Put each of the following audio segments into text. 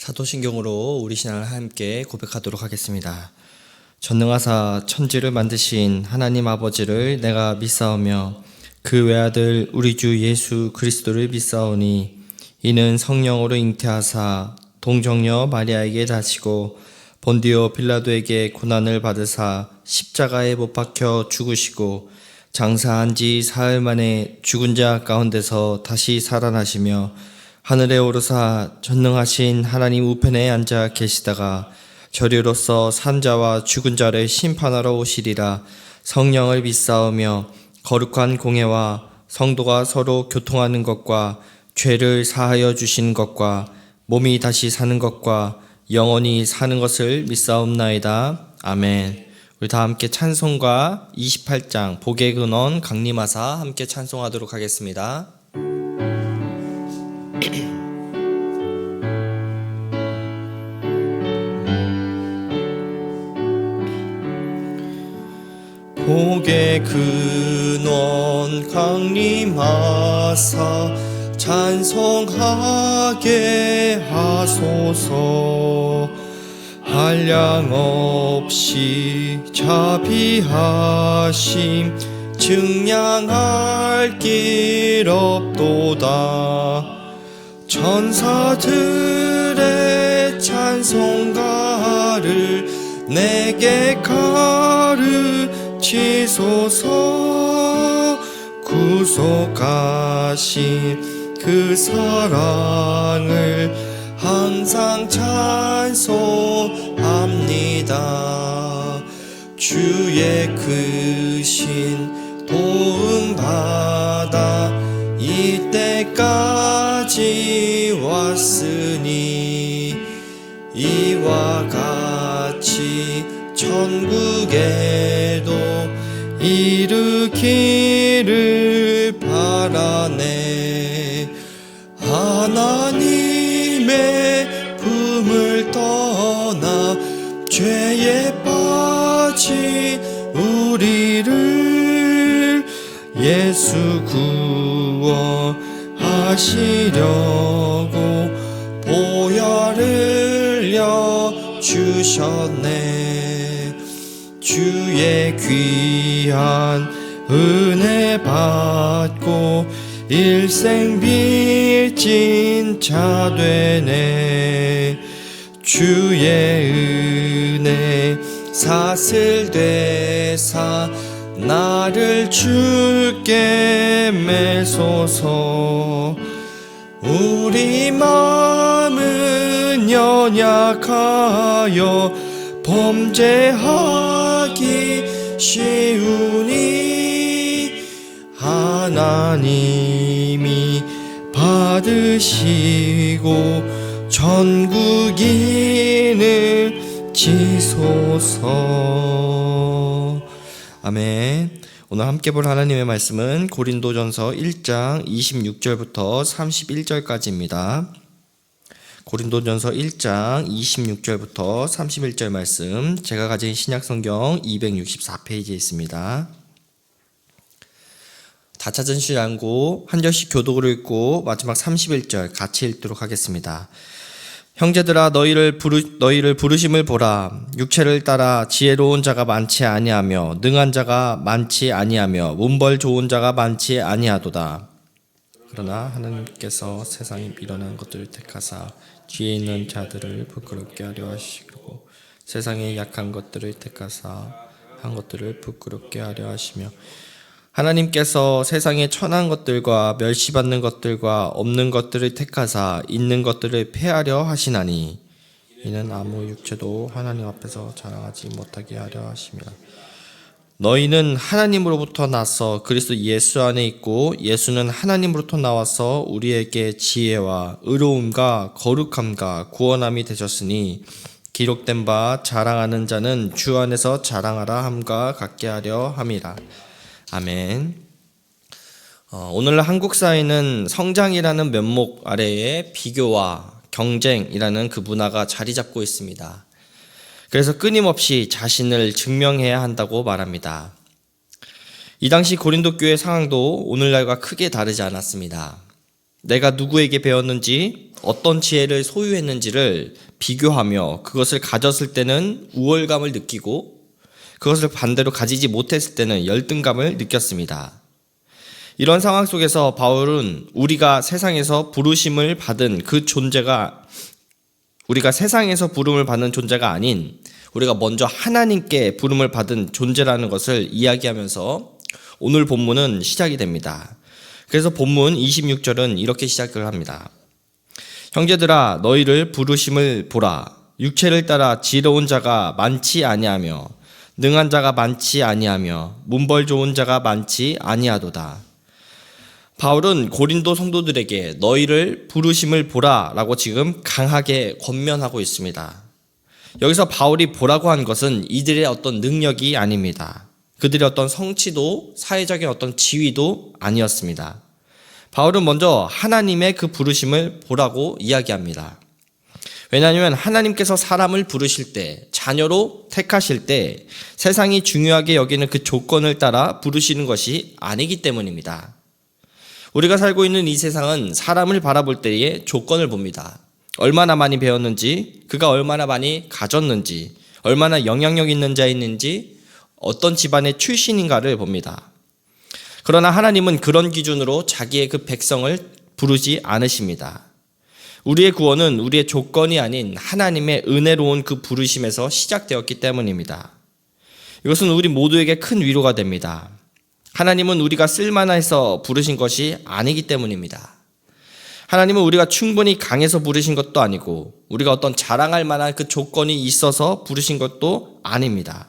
사도신경으로 우리 신앙을 함께 고백하도록 하겠습니다. 전능하사 천지를 만드신 하나님 아버지를 내가 믿사오며 그 외아들 우리 주 예수 그리스도를 믿사오니 이는 성령으로 잉태하사 동정녀 마리아에게 다시고 본디오 빌라도에게 고난을 받으사 십자가에 못 박혀 죽으시고 장사한 지 사흘 만에 죽은 자 가운데서 다시 살아나시며 하늘에 오르사 전능하신 하나님 우편에 앉아 계시다가 저리로서 산자와 죽은 자를 심판하러 오시리라. 성령을 믿사오며 거룩한 공회와 성도가 서로 교통하는 것과 죄를 사하여 주시는 것과 몸이 다시 사는 것과 영원히 사는 것을 믿사옵나이다. 아멘. 우리 다 함께 찬송가 28장 복의 근원 강림하사 함께 찬송하도록 하겠습니다. 복의 근원 강림하사 찬송하게 하소서. 한량 없이 자비하심 증량할 길 없도다. 천사들의 찬송가를 내게 가르치소서. 구속하신 그 사랑을 항상 찬송합니다. 주의 크신 도움받아 이때까지 왔으니 이와 같이 천국에도 이르기를 바라네. 하나님의 품을 떠나 죄에 빠진 우리를 예수 구원하시려고 보혈을 주셨네. 주의 귀한 은혜 받고 일생 빚진 자 되네. 주의 은혜 사슬되사 나를 주께 매소서. 우리 마음은 연약하여 범죄하기 쉬우니 하나님이 받으시고 전국인을 지소서. 아멘. 오늘 함께 볼 하나님의 말씀은 고린도전서 1장 26절부터 31절까지입니다. 고린도전서 1장 26절부터 31절 말씀, 제가 가진 신약성경 264페이지에 있습니다. 다 찾으시지 않고 한 절씩 교독으로 읽고 마지막 31절 같이 읽도록 하겠습니다. 형제들아, 너희를 부르심을 보라. 육체를 따라 지혜로운 자가 많지 아니하며 능한 자가 많지 아니하며 문벌 좋은 자가 많지 아니하도다. 그러나 하나님께서 세상에 미련한 것들을 택하사 뒤에 있는 자들을 부끄럽게 하려 하시고 세상에 약한 것들을 택하사 한 것들을 부끄럽게 하려 하시며 하나님께서 세상에 천한 것들과 멸시받는 것들과 없는 것들을 택하사 있는 것들을 폐하려 하시나니 이는 아무 육체도 하나님 앞에서 자랑하지 못하게 하려 하심이라. 너희는 하나님으로부터 나서 그리스도 예수 안에 있고 예수는 하나님으로부터 나와서 우리에게 지혜와 의로움과 거룩함과 구원함이 되셨으니 기록된 바 자랑하는 자는 주 안에서 자랑하라 함과 같게 하려 함이라. 아멘. 오늘날 한국 사회는 성장이라는 면목 아래에 비교와 경쟁이라는 그 문화가 자리 잡고 있습니다. 그래서 끊임없이 자신을 증명해야 한다고 말합니다. 이 당시 고린도 교회 상황도 오늘날과 크게 다르지 않았습니다. 내가 누구에게 배웠는지, 어떤 지혜를 소유했는지를 비교하며 그것을 가졌을 때는 우월감을 느끼고 그것을 반대로 가지지 못했을 때는 열등감을 느꼈습니다. 이런 상황 속에서 바울은 우리가 세상에서 부르심을 받은 그 존재가 우리가 세상에서 부름을 받는 존재가 아닌 우리가 먼저 하나님께 부름을 받은 존재라는 것을 이야기하면서 오늘 본문은 시작이 됩니다. 그래서 본문 26절은 이렇게 시작을 합니다. 형제들아 너희를 부르심을 보라. 육체를 따라 지혜로운 자가 많지 아니하며 능한 자가 많지 아니하며 문벌 좋은 자가 많지 아니하도다. 바울은 고린도 성도들에게 너희를 부르심을 보라 라고 지금 강하게 권면하고 있습니다. 여기서 바울이 보라고 한 것은 이들의 어떤 능력이 아닙니다. 그들의 어떤 성취도 사회적인 어떤 지위도 아니었습니다. 바울은 먼저 하나님의 그 부르심을 보라고 이야기합니다. 왜냐하면 하나님께서 사람을 부르실 때, 자녀로 택하실 때 세상이 중요하게 여기는 그 조건을 따라 부르시는 것이 아니기 때문입니다. 우리가 살고 있는 이 세상은 사람을 바라볼 때의 조건을 봅니다. 얼마나 많이 배웠는지, 그가 얼마나 많이 가졌는지, 얼마나 영향력 있는 자였는지, 어떤 집안의 출신인가를 봅니다. 그러나 하나님은 그런 기준으로 자기의 그 백성을 부르지 않으십니다. 우리의 구원은 우리의 조건이 아닌 하나님의 은혜로운 그 부르심에서 시작되었기 때문입니다. 이것은 우리 모두에게 큰 위로가 됩니다. 하나님은 우리가 쓸만해서 부르신 것이 아니기 때문입니다. 하나님은 우리가 충분히 강해서 부르신 것도 아니고 우리가 어떤 자랑할 만한 그 조건이 있어서 부르신 것도 아닙니다.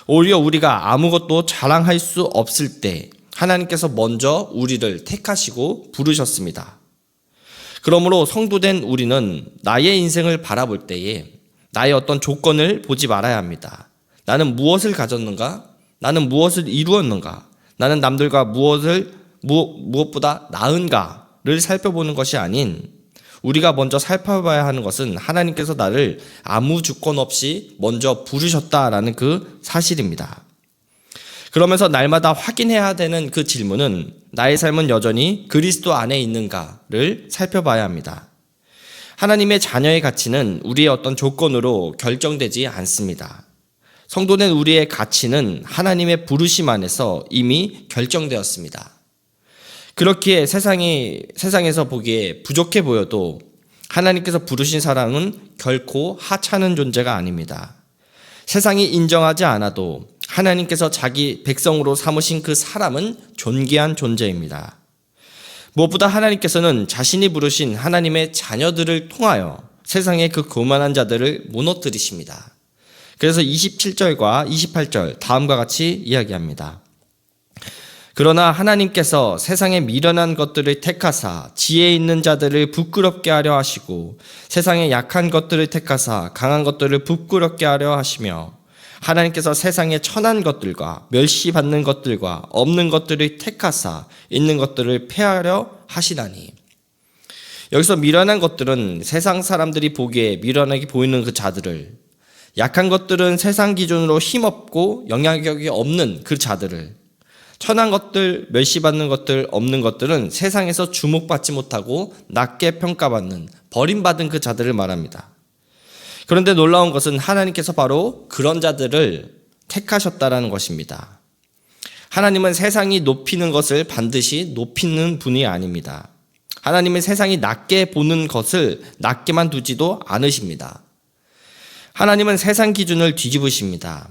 오히려 우리가 아무것도 자랑할 수 없을 때 하나님께서 먼저 우리를 택하시고 부르셨습니다. 그러므로 성도된 우리는 나의 인생을 바라볼 때에 나의 어떤 조건을 보지 말아야 합니다. 나는 무엇을 가졌는가? 나는 무엇을 이루었는가? 나는 남들과 무엇보다 나은가를 살펴보는 것이 아닌 우리가 먼저 살펴봐야 하는 것은 하나님께서 나를 아무 조건 없이 먼저 부르셨다라는 그 사실입니다. 그러면서 날마다 확인해야 되는 그 질문은 나의 삶은 여전히 그리스도 안에 있는가를 살펴봐야 합니다. 하나님의 자녀의 가치는 우리의 어떤 조건으로 결정되지 않습니다. 성도된 우리의 가치는 하나님의 부르심 안에서 이미 결정되었습니다. 그렇기에 세상에서 보기에 부족해 보여도 하나님께서 부르신 사람은 결코 하찮은 존재가 아닙니다. 세상이 인정하지 않아도 하나님께서 자기 백성으로 삼으신 그 사람은 존귀한 존재입니다. 무엇보다 하나님께서는 자신이 부르신 하나님의 자녀들을 통하여 세상의 그 교만한 자들을 무너뜨리십니다. 그래서 27절과 28절 다음과 같이 이야기합니다. 그러나 하나님께서 세상에 미련한 것들을 택하사 지혜 있는 자들을 부끄럽게 하려 하시고 세상에 약한 것들을 택하사 강한 것들을 부끄럽게 하려 하시며 하나님께서 세상에 천한 것들과 멸시받는 것들과 없는 것들을 택하사 있는 것들을 폐하려 하시다니. 여기서 미련한 것들은 세상 사람들이 보기에 미련하게 보이는 그 자들을, 약한 것들은 세상 기준으로 힘없고 영향력이 없는 그 자들을, 천한 것들, 멸시받는 것들, 없는 것들은 세상에서 주목받지 못하고 낮게 평가받는 버림받은 그 자들을 말합니다. 그런데 놀라운 것은 하나님께서 바로 그런 자들을 택하셨다라는 것입니다. 하나님은 세상이 높이는 것을 반드시 높이는 분이 아닙니다. 하나님은 세상이 낮게 보는 것을 낮게만 두지도 않으십니다. 하나님은 세상 기준을 뒤집으십니다.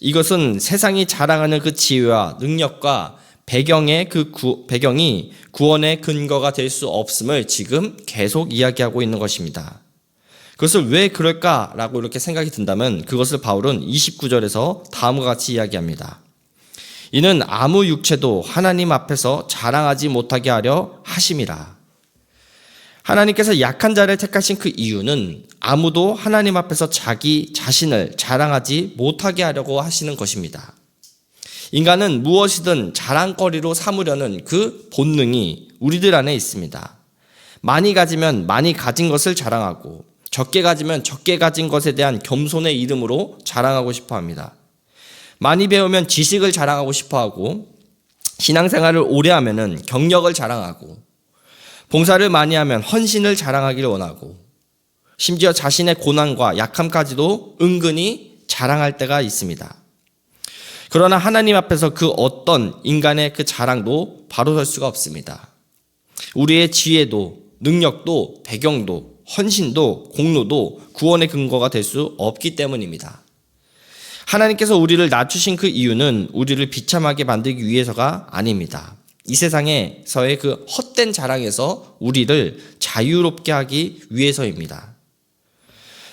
이것은 세상이 자랑하는 그 지혜와 능력과 배경이 구원의 근거가 될 수 없음을 지금 계속 이야기하고 있는 것입니다. 그것을 왜 그럴까라고 이렇게 생각이 든다면 그것을 바울은 29절에서 다음과 같이 이야기합니다. 이는 아무 육체도 하나님 앞에서 자랑하지 못하게 하려 하심이라. 하나님께서 약한 자를 택하신 그 이유는 아무도 하나님 앞에서 자기 자신을 자랑하지 못하게 하려고 하시는 것입니다. 인간은 무엇이든 자랑거리로 삼으려는 그 본능이 우리들 안에 있습니다. 많이 가지면 많이 가진 것을 자랑하고 적게 가지면 적게 가진 것에 대한 겸손의 이름으로 자랑하고 싶어 합니다. 많이 배우면 지식을 자랑하고 싶어 하고 신앙생활을 오래 하면은 경력을 자랑하고 봉사를 많이 하면 헌신을 자랑하기를 원하고 심지어 자신의 고난과 약함까지도 은근히 자랑할 때가 있습니다. 그러나 하나님 앞에서 그 어떤 인간의 그 자랑도 바로 설 수가 없습니다. 우리의 지혜도 능력도 배경도 헌신도 공로도 구원의 근거가 될 수 없기 때문입니다. 하나님께서 우리를 낮추신 그 이유는 우리를 비참하게 만들기 위해서가 아닙니다. 이 세상에서의 그 헛된 자랑에서 우리를 자유롭게 하기 위해서입니다.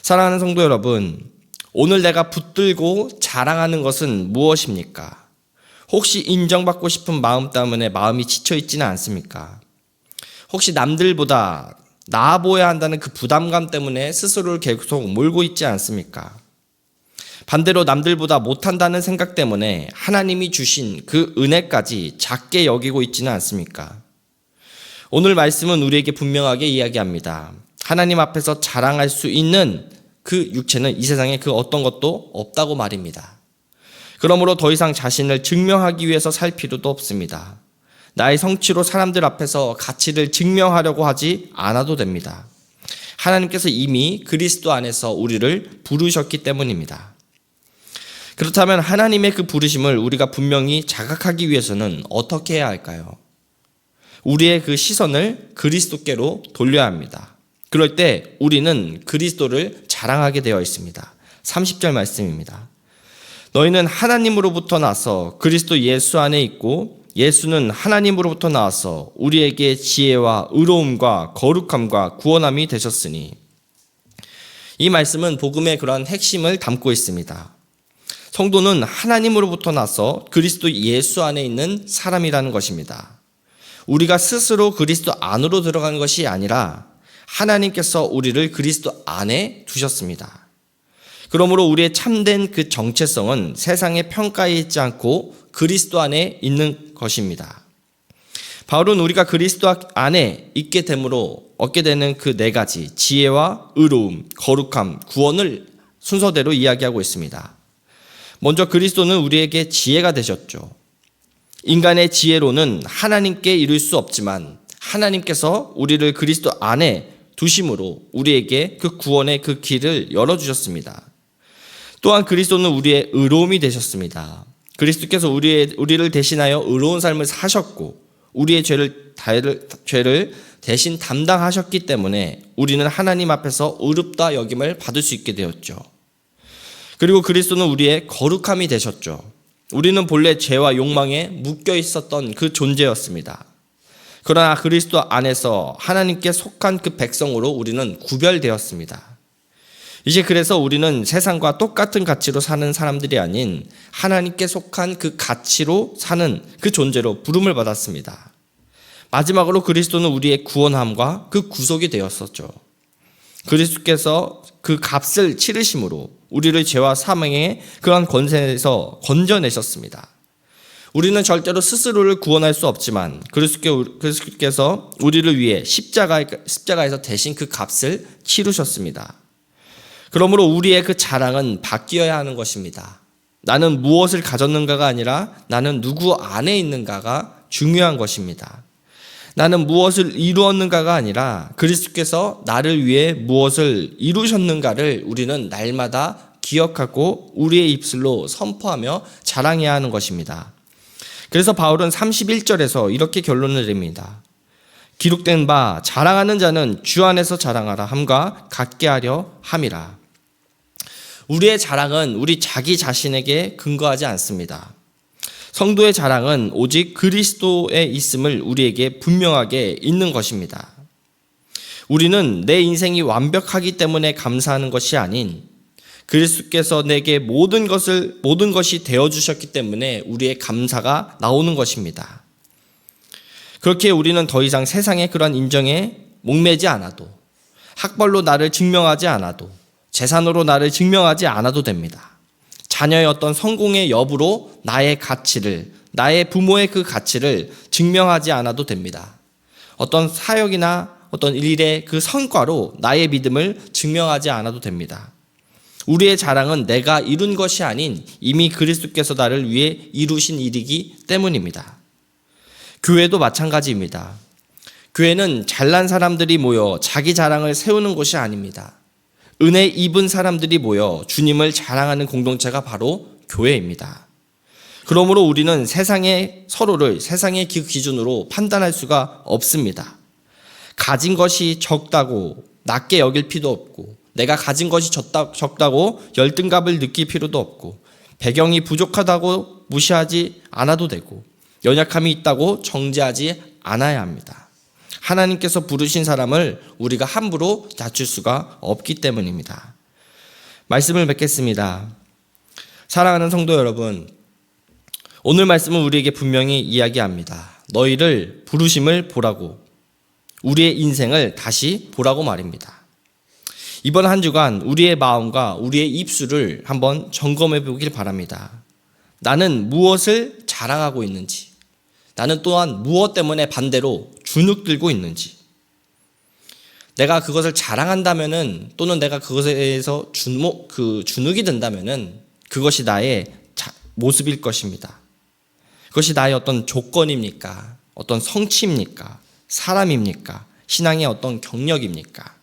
사랑하는 성도 여러분, 오늘 내가 붙들고 자랑하는 것은 무엇입니까? 혹시 인정받고 싶은 마음 때문에 마음이 지쳐 있지는 않습니까? 혹시 남들보다 나아 보여야 한다는 그 부담감 때문에 스스로를 계속 몰고 있지 않습니까? 반대로 남들보다 못한다는 생각 때문에 하나님이 주신 그 은혜까지 작게 여기고 있지는 않습니까? 오늘 말씀은 우리에게 분명하게 이야기합니다. 하나님 앞에서 자랑할 수 있는 그 육체는 이 세상에 그 어떤 것도 없다고 말입니다. 그러므로 더 이상 자신을 증명하기 위해서 살 필요도 없습니다. 나의 성취로 사람들 앞에서 가치를 증명하려고 하지 않아도 됩니다. 하나님께서 이미 그리스도 안에서 우리를 부르셨기 때문입니다. 그렇다면 하나님의 그 부르심을 우리가 분명히 자각하기 위해서는 어떻게 해야 할까요? 우리의 그 시선을 그리스도께로 돌려야 합니다. 그럴 때 우리는 그리스도를 자랑하게 되어 있습니다. 30절 말씀입니다. 너희는 하나님으로부터 나서 그리스도 예수 안에 있고 예수는 하나님으로부터 나와서 우리에게 지혜와 의로움과 거룩함과 구원함이 되셨으니. 이 말씀은 복음의 그러한 핵심을 담고 있습니다. 성도는 하나님으로부터 나서 그리스도 예수 안에 있는 사람이라는 것입니다. 우리가 스스로 그리스도 안으로 들어간 것이 아니라 하나님께서 우리를 그리스도 안에 두셨습니다. 그러므로 우리의 참된 그 정체성은 세상의 평가에 있지 않고 그리스도 안에 있는 것입니다. 바울은 우리가 그리스도 안에 있게 됨으로 얻게 되는 그 네 가지 지혜와 의로움, 거룩함, 구원을 순서대로 이야기하고 있습니다. 먼저 그리스도는 우리에게 지혜가 되셨죠. 인간의 지혜로는 하나님께 이룰 수 없지만 하나님께서 우리를 그리스도 안에 두심으로 우리에게 그 구원의 그 길을 열어주셨습니다. 또한 그리스도는 우리의 의로움이 되셨습니다. 그리스도께서 우리를 대신하여 의로운 삶을 사셨고 우리의 죄를 대신 담당하셨기 때문에 우리는 하나님 앞에서 의롭다 여김을 받을 수 있게 되었죠. 그리고 그리스도는 우리의 거룩함이 되셨죠. 우리는 본래 죄와 욕망에 묶여 있었던 그 존재였습니다. 그러나 그리스도 안에서 하나님께 속한 그 백성으로 우리는 구별되었습니다. 이제 그래서 우리는 세상과 똑같은 가치로 사는 사람들이 아닌 하나님께 속한 그 가치로 사는 그 존재로 부름을 받았습니다. 마지막으로 그리스도는 우리의 구원함과 그 구속이 되었었죠. 그리스도께서 그 값을 치르심으로 우리를 죄와 사망의 그러한 권세에서 건져내셨습니다. 우리는 절대로 스스로를 구원할 수 없지만 그리스도께서 우리를 위해 십자가에서 대신 그 값을 치르셨습니다. 그러므로 우리의 그 자랑은 바뀌어야 하는 것입니다. 나는 무엇을 가졌는가가 아니라 나는 누구 안에 있는가가 중요한 것입니다. 나는 무엇을 이루었는가가 아니라 그리스도께서 나를 위해 무엇을 이루셨는가를 우리는 날마다 기억하고 우리의 입술로 선포하며 자랑해야 하는 것입니다. 그래서 바울은 31절에서 이렇게 결론을 내립니다. 기록된 바 자랑하는 자는 주 안에서 자랑하라 함과 같게 하려 함이라. 우리의 자랑은 우리 자기 자신에게 근거하지 않습니다. 성도의 자랑은 오직 그리스도에 있음을 우리에게 분명하게 있는 것입니다. 우리는 내 인생이 완벽하기 때문에 감사하는 것이 아닌 그리스도께서 내게 모든 것이 되어주셨기 때문에 우리의 감사가 나오는 것입니다. 그렇게 우리는 더 이상 세상의 그런 인정에 목매지 않아도 학벌로 나를 증명하지 않아도 재산으로 나를 증명하지 않아도 됩니다. 자녀의 어떤 성공의 여부로 나의 가치를, 나의 부모의 그 가치를 증명하지 않아도 됩니다. 어떤 사역이나 어떤 일의 그 성과로 나의 믿음을 증명하지 않아도 됩니다. 우리의 자랑은 내가 이룬 것이 아닌 이미 그리스도께서 나를 위해 이루신 일이기 때문입니다. 교회도 마찬가지입니다. 교회는 잘난 사람들이 모여 자기 자랑을 세우는 곳이 아닙니다. 은혜 입은 사람들이 모여 주님을 자랑하는 공동체가 바로 교회입니다. 그러므로 우리는 서로를 세상의 기준으로 판단할 수가 없습니다. 가진 것이 적다고 낮게 여길 필요도 없고, 내가 가진 것이 적다고 열등감을 느낄 필요도 없고, 배경이 부족하다고 무시하지 않아도 되고, 연약함이 있다고 정죄하지 않아야 합니다. 하나님께서 부르신 사람을 우리가 함부로 낮출 수가 없기 때문입니다. 말씀을 맺겠습니다. 사랑하는 성도 여러분, 오늘 말씀은 우리에게 분명히 이야기합니다. 너희를 부르심을 보라고, 우리의 인생을 다시 보라고 말입니다. 이번 한 주간 우리의 마음과 우리의 입술을 한번 점검해 보길 바랍니다. 나는 무엇을 자랑하고 있는지, 나는 또한 무엇 때문에 반대로 주눅들고 있는지, 내가 그것을 자랑한다면은, 또는 내가 그것에 대해서 주눅이 든다면은 그것이 나의 모습일 것입니다. 그것이 나의 어떤 조건입니까? 어떤 성취입니까? 사람입니까? 신앙의 어떤 경력입니까?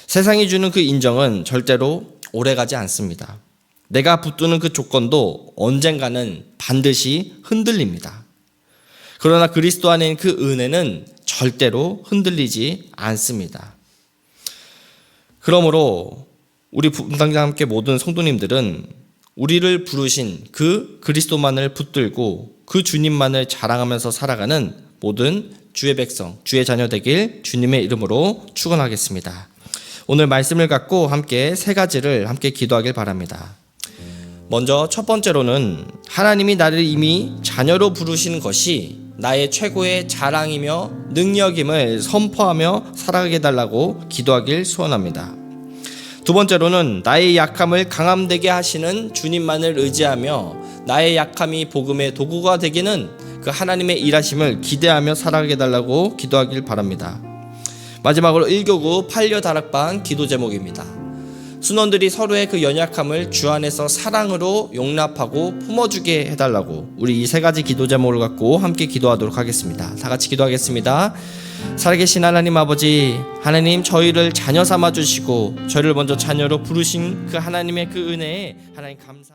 세상이 주는 그 인정은 절대로 오래가지 않습니다. 내가 붙드는 그 조건도 언젠가는 반드시 흔들립니다. 그러나 그리스도 안에 있는 그 은혜는 절대로 흔들리지 않습니다. 그러므로 우리 분당과 함께 모든 성도님들은 우리를 부르신 그 그리스도만을 붙들고 그 주님만을 자랑하면서 살아가는 모든 주의 백성, 주의 자녀 되길 주님의 이름으로 축원하겠습니다. 오늘 말씀을 갖고 함께 세 가지를 함께 기도하길 바랍니다. 먼저 첫 번째로는 하나님이 나를 이미 자녀로 부르시는 것이 나의 최고의 자랑이며 능력임을 선포하며 살아가게 해달라고 기도하길 소원합니다. 두 번째로는 나의 약함을 강함되게 하시는 주님만을 의지하며 나의 약함이 복음의 도구가 되기는 그 하나님의 일하심을 기대하며 살아가게 해달라고 기도하길 바랍니다. 마지막으로 1교구 8려 다락방 기도 제목입니다. 순원들이 서로의 그 연약함을 주 안에서 사랑으로 용납하고 품어주게 해달라고, 우리 이 세 가지 기도 제목을 갖고 함께 기도하도록 하겠습니다. 다 같이 기도하겠습니다. 살아계신 하나님 아버지, 하나님 저희를 자녀 삼아 주시고 저희를 먼저 자녀로 부르신 그 하나님의 그 은혜에 하나님 감사